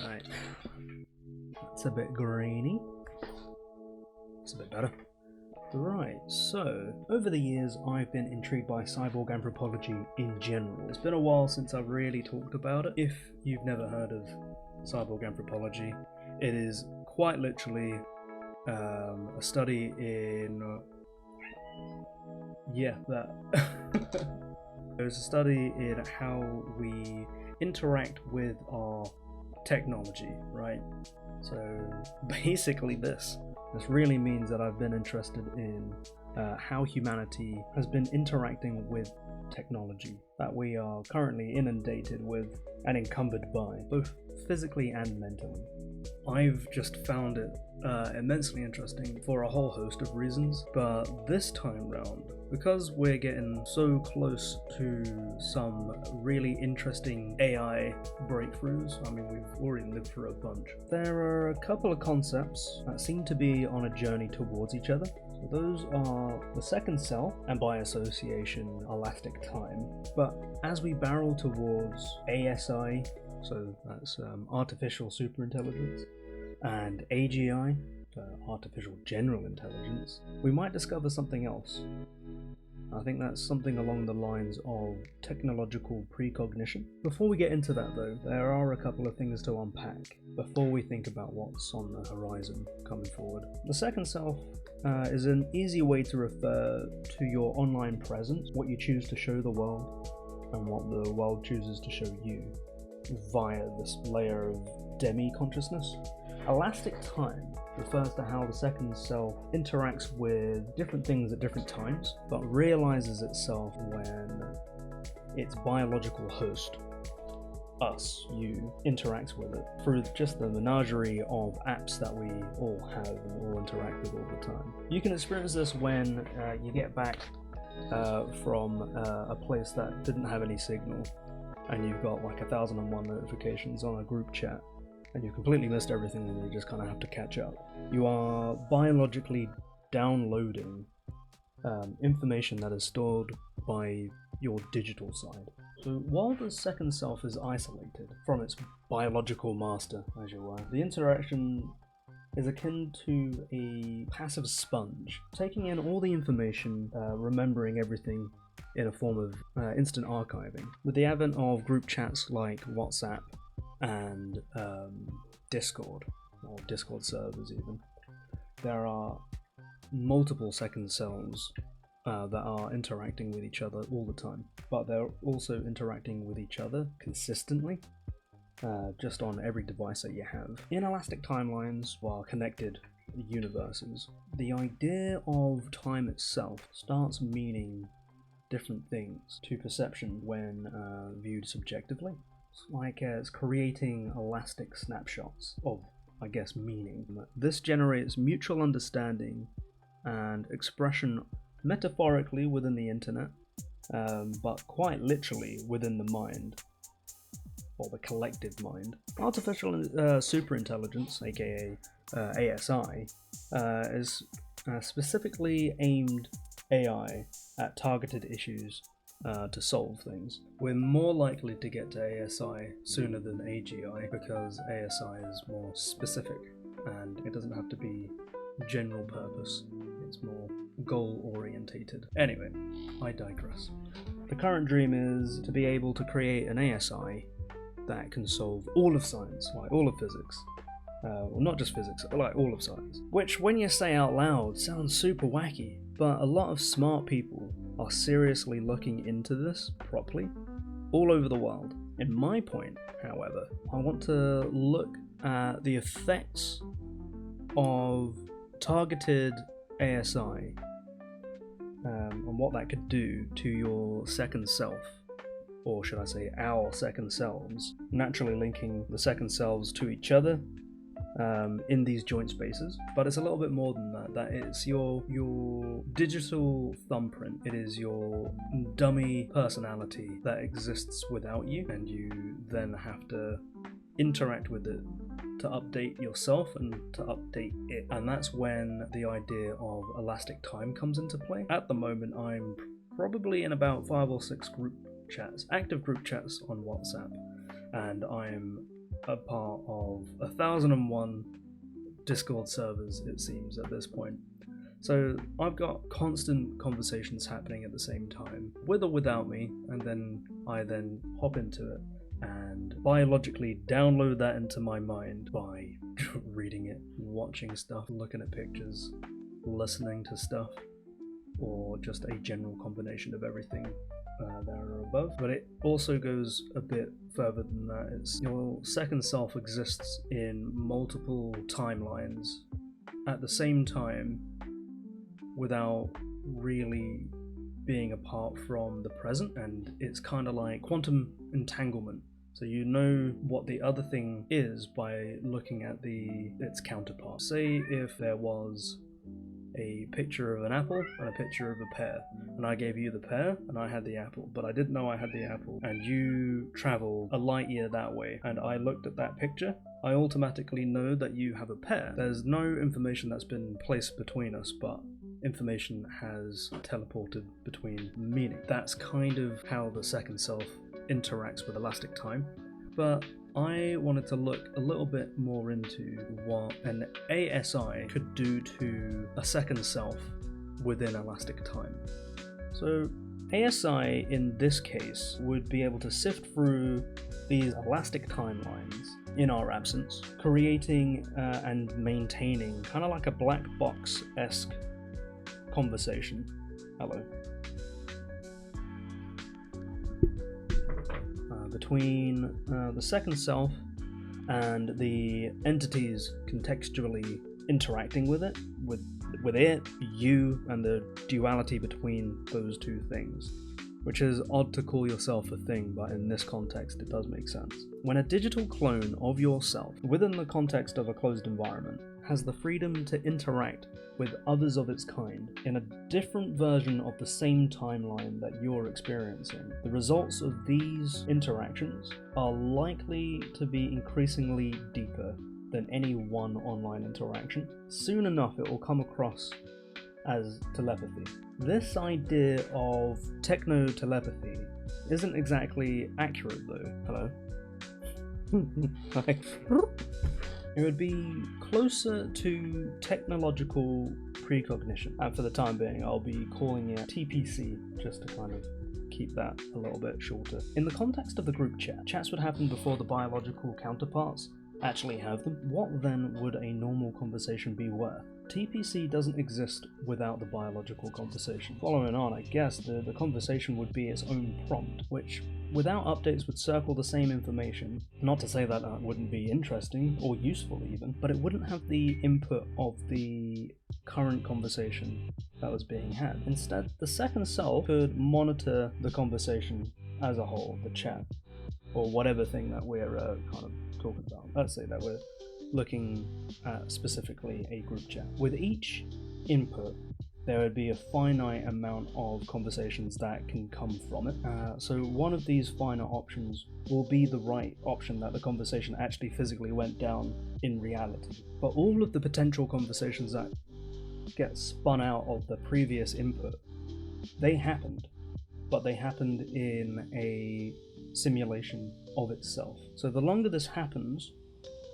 Right. That's a bit grainy. It's a bit better. Right, so over the years I've been intrigued by cyborg anthropology in general. It's been a while since I've really talked about it. If you've never heard of cyborg anthropology, it is quite literally a study in... There's a study in how we interact with our technology, right? So basically this really means that I've been interested in how humanity has been interacting with technology that we are currently inundated with and encumbered by, both physically and mentally. I've just found it immensely interesting for a whole host of reasons, but this time round, because we're getting so close to some really interesting AI breakthroughs, I mean, we've already lived through a bunch, there are a couple of concepts that seem to be on a journey towards each other. So those are the second self, and by association, elastic time. But as we barrel towards ASI, so that's artificial superintelligence, and AGI, artificial general intelligence, we might discover something else. I think that's something along the lines of technological precognition. Before we get into that though, there are a couple of things to unpack before we think about what's on the horizon coming forward. The second self is an easy way to refer to your online presence, what you choose to show the world, and what the world chooses to show you via this layer of demi-consciousness. Elastic time refers to how the second self interacts with different things at different times, but realizes itself when its biological host, us, you, interacts with it through just the menagerie of apps that we all have and all interact with all the time. You can experience this when you get back from a place that didn't have any signal, and you've got like 1001 notifications on a group chat, and you've completely missed everything and you just kind of have to catch up. You are biologically downloading information that is stored by your digital side. So while the second self is isolated from its biological master, as you were, the interaction is akin to a passive sponge, taking in all the information, remembering everything in a form of instant archiving. With the advent of group chats like WhatsApp and Discord, or Discord servers even, there are multiple second selves that are interacting with each other all the time, but they're also interacting with each other consistently, just on every device that you have. In elastic timelines, while connected universes, the idea of time itself starts meaning different things to perception when viewed subjectively. It's like it's creating elastic snapshots of, I guess, meaning. This generates mutual understanding and expression metaphorically within the internet, but quite literally within the mind, or the collective mind. Artificial superintelligence, aka ASI, is specifically aimed AI at targeted issues to solve things. We're more likely to get to ASI sooner than AGI because ASI is more specific and it doesn't have to be general purpose, it's more goal orientated. Anyway, I digress. The current dream is to be able to create an ASI that can solve all of science, like all of physics. Well, not just physics, like all of science. Which, when you say out loud, sounds super wacky, but a lot of smart people are seriously looking into this properly all over the world. In my point, however, I want to look at the effects of targeted ASI and what that could do to your second self, or should I say our second selves, naturally linking the second selves to each other in these joint spaces. But it's a little bit more than that. That it's your digital thumbprint. It is your dummy personality that exists without you, and you then have to interact with it to update yourself and to update it. And that's when the idea of elastic time comes into play. At the moment, I'm probably in about 5 or 6 group chats, active group chats on WhatsApp, and I'm a part of 1,001 Discord servers, it seems, at this point. So I've got constant conversations happening at the same time, with or without me, and then I hop into it and biologically download that into my mind by reading it, watching stuff, looking at pictures, listening to stuff, or just a general combination of everything there or above. But it also goes a bit further than that. It's your second self exists in multiple timelines at the same time without really being apart from the present, and it's kind of like quantum entanglement. So you know what the other thing is by looking at its counterpart. Say if there was a picture of an apple and a picture of a pear, and I gave you the pear and I had the apple, but I didn't know I had the apple, and you travel a light year that way, and I looked at that picture, I automatically know that you have a pear. There's no information that's been placed between us, but information has teleported between meaning. That's kind of how the second self interacts with elastic time. But I wanted to look a little bit more into what an ASI could do to a second self within elastic time. So ASI in this case would be able to sift through these elastic timelines in our absence, creating and maintaining kind of like a black box-esque conversation. Hello. Between the second self and the entities contextually interacting with it, with it, you, and the duality between those two things. Which is odd to call yourself a thing, but in this context it does make sense. When a digital clone of yourself, within the context of a closed environment, has the freedom to interact with others of its kind in a different version of the same timeline that you're experiencing, the results of these interactions are likely to be increasingly deeper than any one online interaction. Soon enough it will come across as telepathy. This idea of techno-telepathy isn't exactly accurate though. Hello? Hi. It would be closer to technological precognition, and for the time being I'll be calling it TPC, just to kind of keep that a little bit shorter. In the context of the group chat, chats would happen before the biological counterparts actually have them. What then would a normal conversation be worth? TPC doesn't exist without the biological conversation. Following on, I guess the conversation would be its own prompt, which without updates would circle the same information. Not to say that that wouldn't be interesting or useful even, but it wouldn't have the input of the current conversation that was being had. Instead, the second self could monitor the conversation as a whole, the chat, or whatever thing that we're kind of talking about. Let's say that we're looking at specifically a group chat. With each input, there would be a finite amount of conversations that can come from it. So one of these finite options will be the right option that the conversation actually physically went down in reality. But all of the potential conversations that get spun out of the previous input, they happened, but they happened in a simulation of itself. So the longer this happens,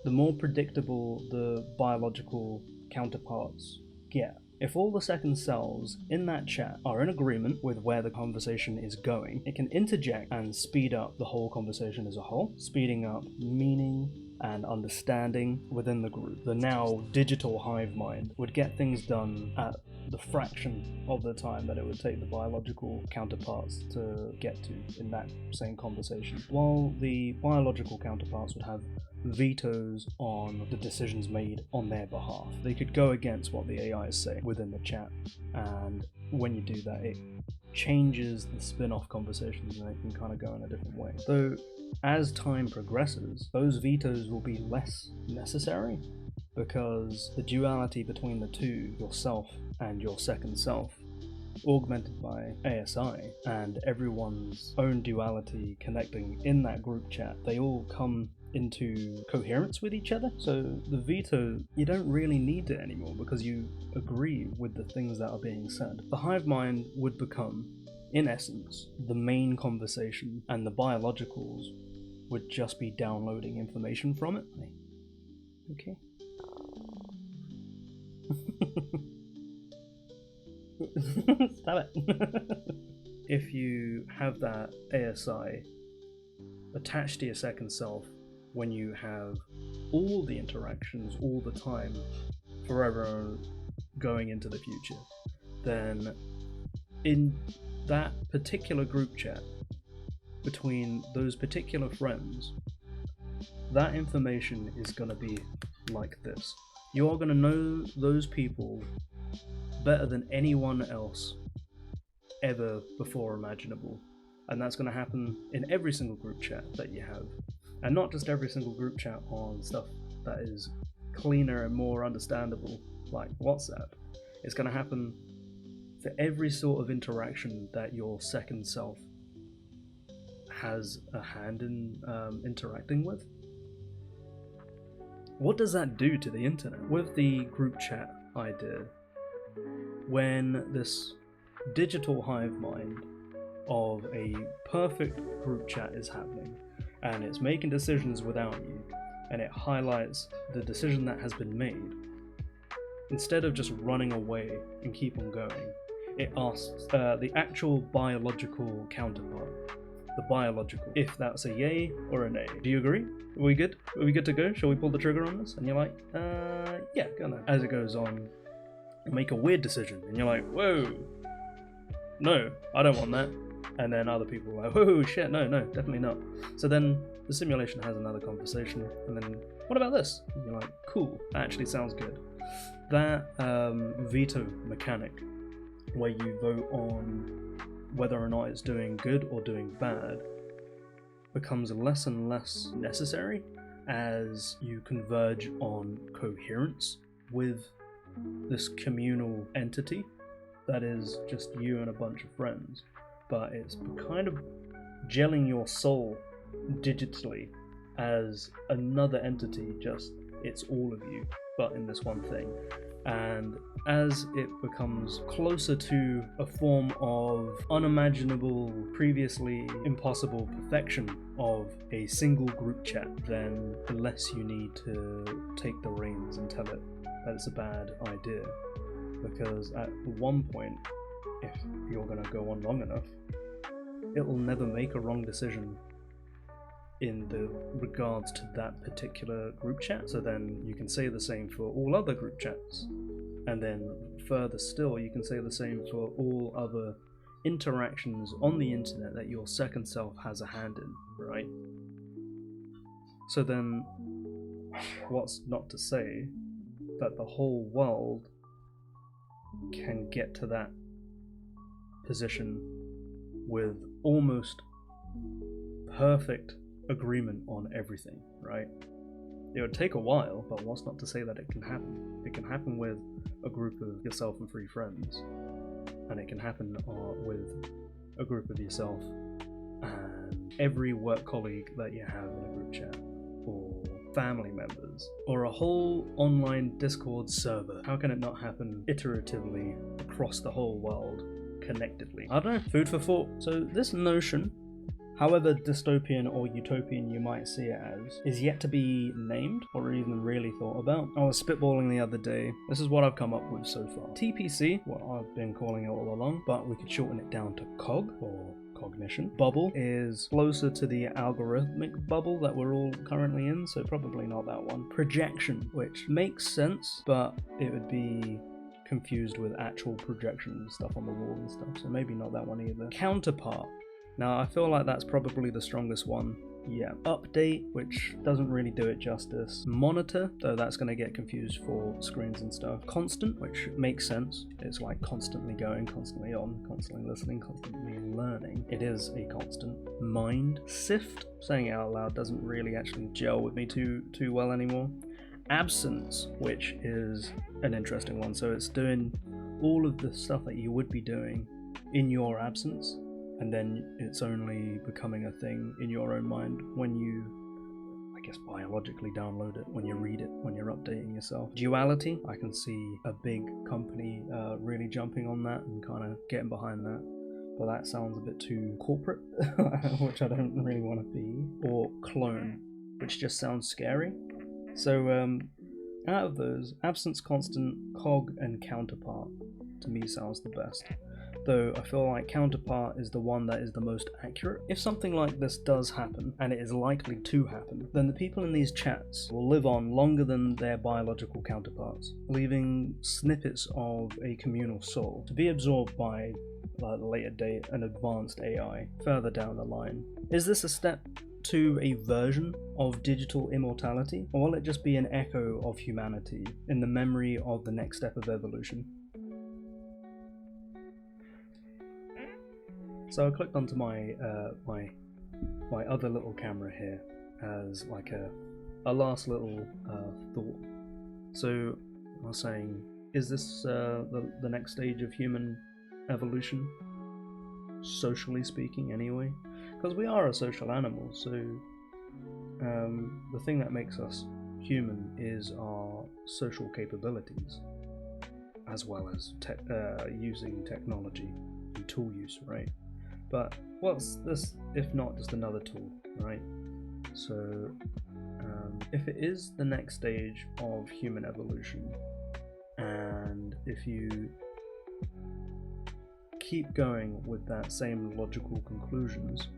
the more predictable the biological counterparts get. If all the second selves in that chat are in agreement with where the conversation is going, it can interject and speed up the whole conversation as a whole, speeding up meaning and understanding within the group. The now digital hive mind would get things done at the fraction of the time that it would take the biological counterparts to get to in that same conversation, while the biological counterparts would have vetoes on the decisions made on their behalf. They could go against what the AI is saying within the chat, and when you do that, it changes the spin-off conversations and it can kind of go in a different way. Though, as time progresses, those vetoes will be less necessary because the duality between the two, yourself and your second self, augmented by ASI, and everyone's own duality connecting in that group chat, they all come into coherence with each other. So the veto, you don't really need it anymore because you agree with the things that are being said. The hive mind would become, in essence, the main conversation, and the biologicals would just be downloading information from it. Okay. Stop it. If you have that ASI attached to your second self when you have all the interactions all the time forever going into the future, then in that particular group chat between those particular friends, that information is going to be like this. You are going to know those people better than anyone else ever before imaginable, and that's going to happen in every single group chat that you have, and not just every single group chat on stuff that is cleaner and more understandable like WhatsApp. It's going to happen for every sort of interaction that your second self has a hand in interacting with. What does that do to the internet? With the group chat idea, when this digital hive mind of a perfect group chat is happening, and it's making decisions without you, and it highlights the decision that has been made, instead of just running away and keep on going, it asks the actual biological counterpart, the biological, if that's a yay or a nay. Do you agree? Are we good? Are we good to go? Shall we pull the trigger on this? And you're like, yeah, gonna. As it goes on, make a weird decision, and you're like, whoa, no, I don't want that. And then other people are like, whoa, shit, no, definitely not. So then the simulation has another conversation, and then, what about this? And you're like, cool, that actually sounds good. That veto mechanic, where you vote on whether or not it's doing good or doing bad, becomes less and less necessary as you converge on coherence with this communal entity that is just you and a bunch of friends, but it's kind of gelling your soul digitally as another entity, just it's all of you, but in this one thing. And as it becomes closer to a form of unimaginable, previously impossible perfection of a single group chat, then the less you need to take the reins and tell it that it's a bad idea. Because at one point, if you're going to go on long enough, it will never make a wrong decision in the regards to that particular group chat. So then you can say the same for all other group chats, and then further still you can say the same for all other interactions on the internet that your second self has a hand in, right? So then what's not to say that the whole world can get to that position with almost perfect agreement on everything, right? It would take a while, but what's not to say that it can happen? It can happen with a group of yourself and 3 friends, and it can happen with a group of yourself and every work colleague that you have in a group chat, or family members, or a whole online Discord server. How can it not happen iteratively across the whole world, connectedly? I don't know, food for thought. So this notion, however dystopian or utopian you might see it as, is yet to be named or even really thought about. I was spitballing the other day. This is what I've come up with so far. TPC, what I've been calling it all along, but we could shorten it down to COG, or cognition. Bubble is closer to the algorithmic bubble that we're all currently in, so probably not that one. Projection, which makes sense, but it would be confused with actual projection and stuff on the wall and stuff, so maybe not that one either. Counterpart. Now, I feel like that's probably the strongest one. Yeah. Update, which doesn't really do it justice. Monitor, though that's going to get confused for screens and stuff. Constant, which makes sense. It's like constantly going, constantly on, constantly listening, constantly learning. It is a constant. Mind. Sift, saying it out loud doesn't really actually gel with me too well anymore. Absence, which is an interesting one. So it's doing all of the stuff that you would be doing in your absence, and then it's only becoming a thing in your own mind when you, I guess, biologically download it, when you read it, when you're updating yourself. Duality, I can see a big company really jumping on that and kind of getting behind that. but that sounds a bit too corporate, which I don't really want to be. Or clone, which just sounds scary. So out of those, absence, constant, cog, and counterpart to me sounds the best. Though I feel like counterpart is the one that is the most accurate. If something like this does happen, and it is likely to happen, then the people in these chats will live on longer than their biological counterparts, leaving snippets of a communal soul to be absorbed by, at a later date, an advanced AI further down the line. Is this a step to a version of digital immortality, or will it just be an echo of humanity in the memory of the next step of evolution? So I clicked onto my my other little camera here as like a last little thought. So I was saying, is this the next stage of human evolution, socially speaking anyway? Because we are a social animal, so the thing that makes us human is our social capabilities, as well as using technology and tool use, right? But what's this if not just another tool, right? So if it is the next stage of human evolution, and if you keep going with that same logical conclusions,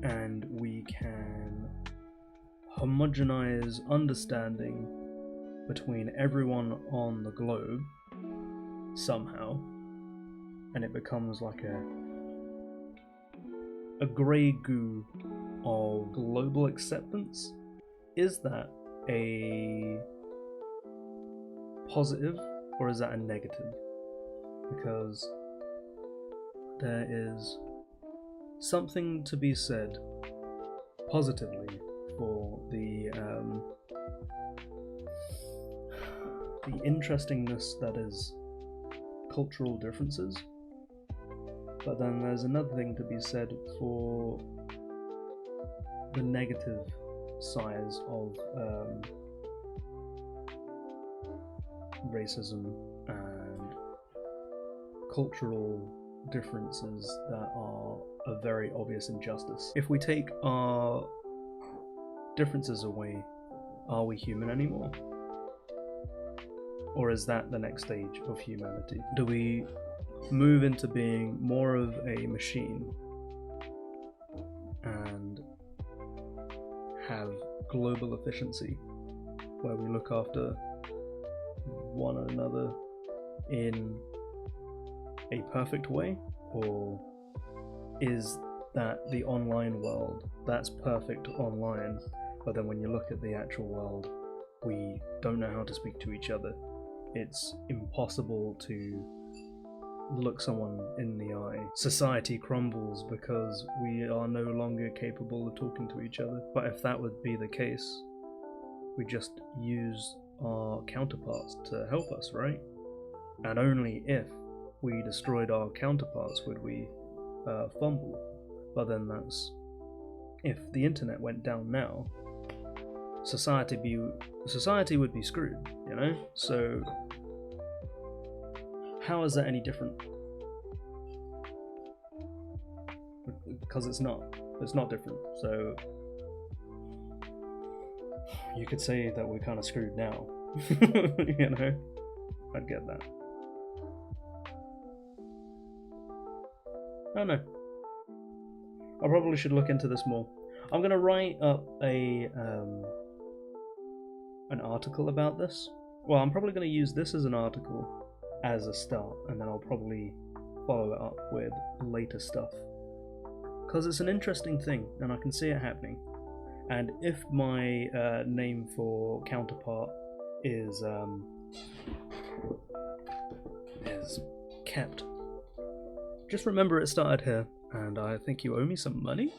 and we can homogenize understanding between everyone on the globe somehow, and it becomes like a grey goo of global acceptance, is that a positive or is that a negative? Because there is something to be said positively for the interestingness that is cultural differences, but then there's another thing to be said for the negative sides of racism and cultural differences that are a very obvious injustice. If we take our differences away, are we human anymore? Or is that the next stage of humanity? Do we move into being more of a machine and have global efficiency where we look after one another in a perfect way? Or is that the online world that's perfect online, but then when you look at the actual world, we don't know how to speak to each other? It's impossible to look someone in the eye. Society crumbles because we are no longer capable of talking to each other. But if that would be the case, we just use our counterparts to help us, right? And only if we destroyed our counterparts would we fumble. But then that's if the internet went down now, society would be screwed, you know? So how is that any different? Because it's not different. So you could say that we're kind of screwed now. You know, I'd get that. I don't know. I probably should look into this more. I'm gonna write up an article about this. Well, I'm probably gonna use this as an article as a start, and then I'll probably follow it up with later stuff. Because it's an interesting thing, and I can see it happening. And if my name for counterpart is kept, just remember it started here, and I think you owe me some money.